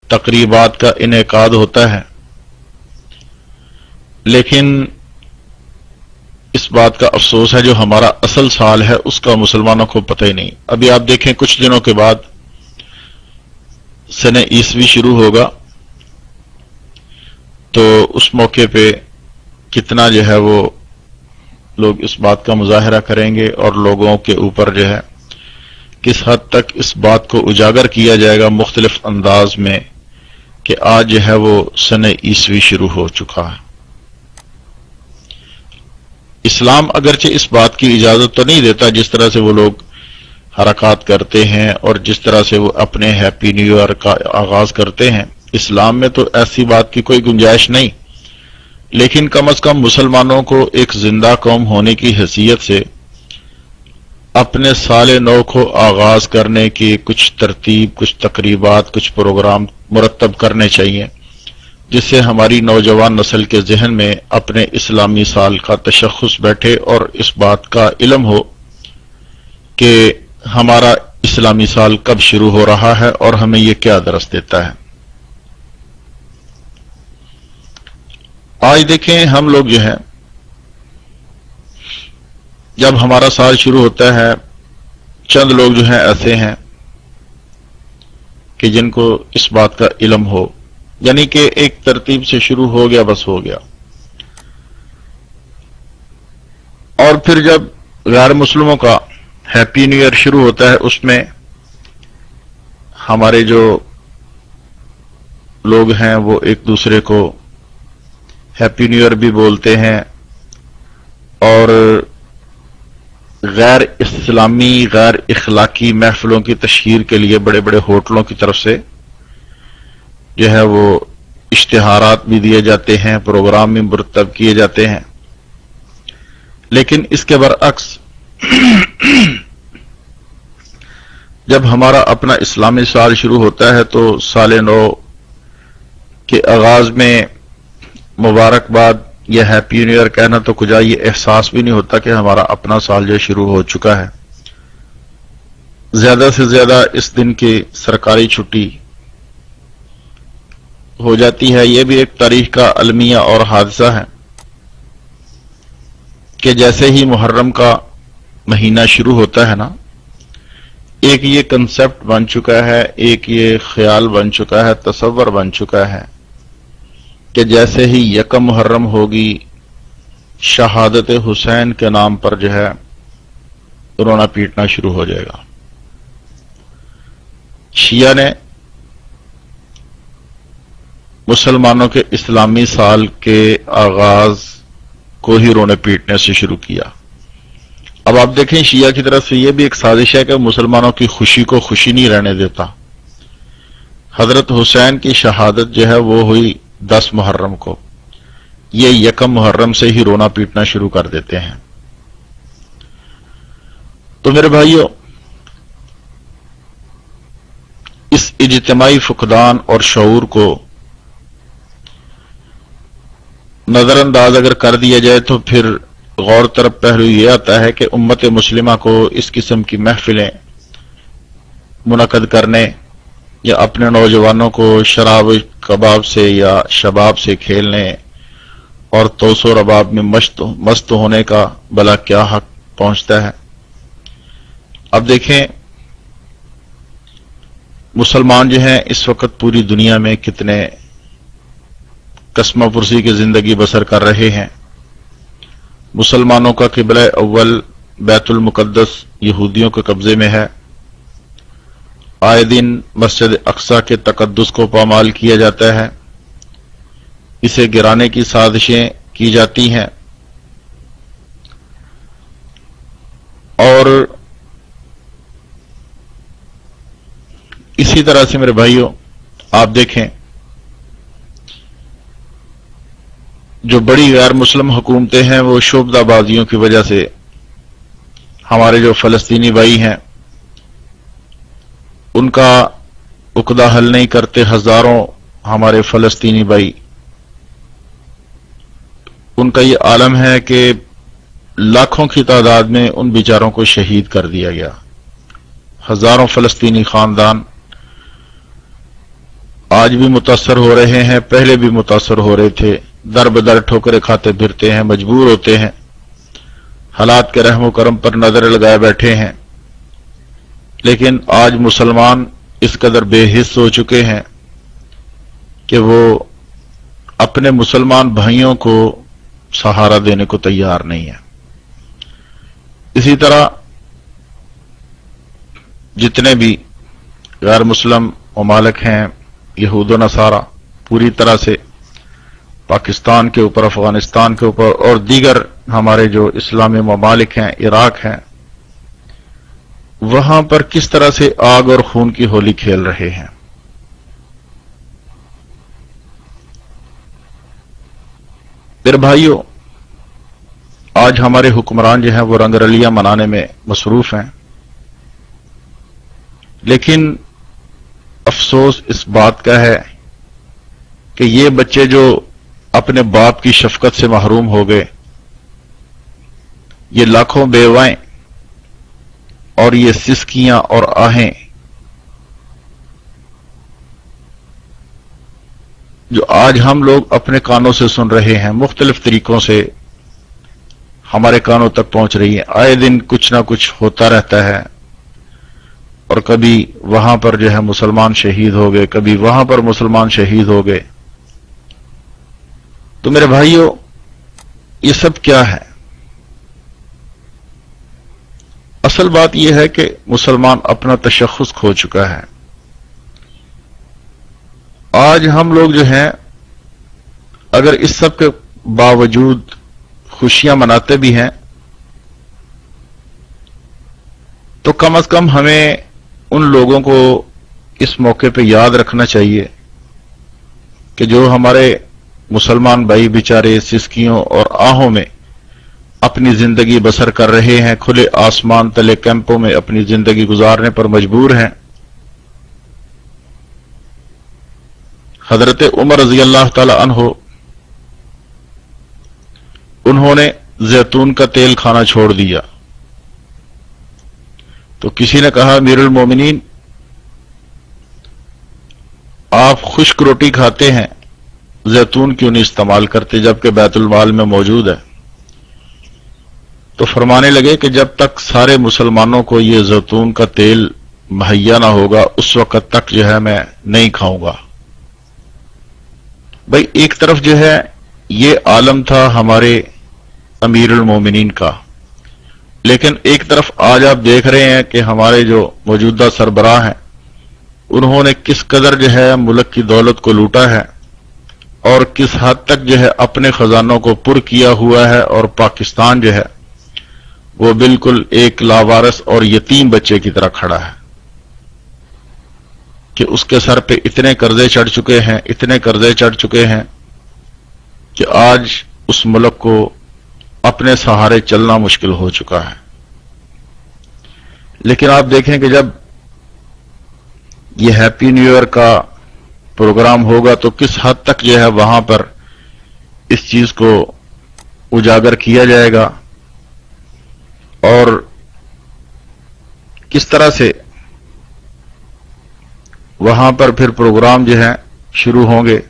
तकरीबात का इनेकाद होता है, लेकिन इस बात का अफसोस है जो हमारा असल साल है उसका मुसलमानों को पता ही नहीं। अभी आप देखें कुछ दिनों के बाद सने ईसवी शुरू होगा, तो उस मौके पे कितना जो है वो लोग इस बात का मुजाहरा करेंगे और लोगों के ऊपर जो है किस हद तक इस बात को उजागर किया जाएगा मुख्तलिफ अंदाज में कि आज जो है वो सने ईसवी शुरू हो चुका है। इस्लाम अगरचे इस बात की इजाजत तो नहीं देता जिस तरह से वो लोग हरकत करते हैं और जिस तरह से वो अपने हैप्पी न्यू ईयर का आगाज करते हैं, इस्लाम में तो ऐसी बात की कोई गुंजाइश नहीं, लेकिन कम अज कम मुसलमानों को एक जिंदा कौम होने की हैसियत से अपने साल नौ को आगाज करने की कुछ तरतीब, कुछ तकरीबात, कुछ प्रोग्राम मुरतब करने चाहिए, जिससे हमारी नौजवान नस्ल के जहन में अपने इस्लामी साल का तशख़्ख़ुस बैठे और इस बात का इल्म हो कि हमारा इस्लामी साल कब शुरू हो रहा है और हमें यह क्या दरस देता है। आज देखें हम लोग जो है जब हमारा साल शुरू होता है, चंद लोग जो हैं ऐसे हैं कि जिनको इस बात का इल्म हो, यानी कि एक तरतीब से शुरू हो गया बस हो गया, और फिर जब गैर मुस्लिमों का हैप्पी न्यू ईयर शुरू होता है उसमें हमारे जो लोग हैं वो एक दूसरे को हैप्पी न्यू ईयर भी बोलते हैं और गैर इस्लामी, गैर इखलाकी महफिलों की तशहीर के लिए बड़े बड़े होटलों की तरफ से जो है वो इश्तिहारात भी दिए जाते हैं, प्रोग्राम भी मुरतब किए जाते हैं। लेकिन इसके बरअक्स जब हमारा अपना इस्लामी साल शुरू होता है तो साल नौ के आगाज में मुबारकबाद या हैप्पी न्यू ईयर कहना तो कुछ ये एहसास भी नहीं होता कि हमारा अपना साल जो शुरू हो चुका है। ज्यादा से ज्यादा इस दिन की सरकारी छुट्टी हो जाती है। यह भी एक तारीख का अलमिया और हादसा है कि जैसे ही मुहर्रम का महीना शुरू होता है ना, एक ये कंसेप्ट बन चुका है, एक ये ख्याल बन चुका है, तसव्वुर बन चुका है कि जैसे ही यकम मुहर्रम होगी शहादत हुसैन के नाम पर जो है रोना पीटना शुरू हो जाएगा। शिया ने मुसलमानों के इस्लामी साल के आगाज को ही रोने पीटने से शुरू किया। अब आप देखें शिया की तरफ से यह भी एक साजिश है कि मुसलमानों की खुशी को खुशी नहीं रहने देता। हजरत हुसैन की शहादत जो है वो हुई 10 मुहर्रम को, ये यकम मुहर्रम से ही रोना पीटना शुरू कर देते हैं। तो मेरे भाइयों, इस इज्तिमाई फुकदान और शऊर को नजरअंदाज अगर कर दिया जाए तो फिर गौर तरफ पहलू यह आता है कि उम्मत मुस्लिमा को इस किस्म की महफिलें मुनक़द करने या अपने नौजवानों को शराब कबाब से या शबाब से खेलने और तोसो रबाब में मस्त होने का भला क्या हक पहुंचता है। अब देखें मुसलमान जो हैं इस वक्त पूरी दुनिया में कितने कस्मा पुरसी की जिंदगी बसर कर रहे हैं। मुसलमानों का किबला अव्वल बैतुल मुकद्दस यहूदियों के कब्जे में है। आए दिन मस्जिद अक्सा के तकद्दुस को पामाल किया जाता है, इसे गिराने की साजिशें की जाती हैं। और इसी तरह से मेरे भाइयों आप देखें जो बड़ी गैर मुस्लिम हुकूमतें हैं वो शोबदाबाजियों की वजह से हमारे जो फलस्तीनी भाई हैं उनका उकदा हल नहीं करते। हजारों हमारे फलस्तीनी भाई, उनका ये आलम है कि लाखों की तादाद में उन बेचारों को शहीद कर दिया गया। हजारों फलस्तीनी खानदान आज भी मुतासर हो रहे हैं, पहले भी मुतासर हो रहे थे, दर बदर ठोकरें खाते फिरते हैं, मजबूर होते हैं, हालात के रहमो करम पर नजर लगाए बैठे हैं। लेकिन आज मुसलमान इस कदर बेहिस हो चुके हैं कि वो अपने मुसलमान भाइयों को सहारा देने को तैयार नहीं है। इसी तरह जितने भी गैर मुस्लिम ममालिक हैं, यहूद व नसारा, पूरी तरह से पाकिस्तान के ऊपर, अफगानिस्तान के ऊपर और दीगर हमारे जो इस्लामी ममालिक हैं, इराक हैं, वहां पर किस तरह से आग और खून की होली खेल रहे हैं। मेरे भाइयों, आज हमारे हुक्मरान जो हैं वो रंगरलियां मनाने में मसरूफ हैं, लेकिन अफसोस इस बात का है कि ये बच्चे जो अपने बाप की शफकत से महरूम हो गए, ये लाखों बेवाएं और ये सिसकियां और आहें जो आज हम लोग अपने कानों से सुन रहे हैं, मुख्तलिफ तरीकों से हमारे कानों तक पहुंच रही है। आए दिन कुछ ना कुछ होता रहता है, और कभी वहां पर जो है मुसलमान शहीद हो गए, कभी वहां पर मुसलमान शहीद हो गए। तो मेरे भाइयों, ये सब क्या है? असल बात यह है कि मुसलमान अपना तशख़्ख़ुस खो चुका है। आज हम लोग जो हैं, अगर इस सब के बावजूद खुशियां मनाते भी हैं, तो कम से कम हमें उन लोगों को इस मौके पे याद रखना चाहिए कि जो हमारे मुसलमान भाई बेचारे सिसकियों और आहों में अपनी जिंदगी बसर कर रहे हैं, खुले आसमान तले कैंपों में अपनी जिंदगी गुजारने पर मजबूर हैं। हजरत उमर रज़ी अल्लाह ताला अन्हो, उन्होंने जैतून का तेल खाना छोड़ दिया। तो किसी ने कहा, अमीरुल मोमिनीन, आप खुश्क रोटी खाते हैं, जैतून क्यों नहीं इस्तेमाल करते जबकि बैतुल माल में मौजूद है? तो फरमाने लगे कि जब तक सारे मुसलमानों को यह जैतून का तेल मुहैया ना होगा, उस वक्त तक जो है मैं नहीं खाऊंगा। भाई, एक तरफ जो है ये आलम था हमारे अमीरुल मोमिनीन का, लेकिन एक तरफ आज आप देख रहे हैं कि हमारे जो मौजूदा सरबराह हैं, उन्होंने किस कदर जो है मुल्क की दौलत को लूटा है और किस हद तक जो है अपने खजानों को पुर किया हुआ है, और पाकिस्तान जो है वो बिल्कुल एक लावारिस और यतीम बच्चे की तरह खड़ा है कि उसके सर पे इतने कर्जे चढ़ चुके हैं, इतने कर्जे चढ़ चुके हैं कि आज उस मुल्क को अपने सहारे चलना मुश्किल हो चुका है। लेकिन आप देखें कि जब ये हैप्पी न्यू ईयर का प्रोग्राम होगा तो किस हद तक जो है वहां पर इस चीज को उजागर किया जाएगा और किस तरह से वहां पर फिर प्रोग्राम जो है शुरू होंगे।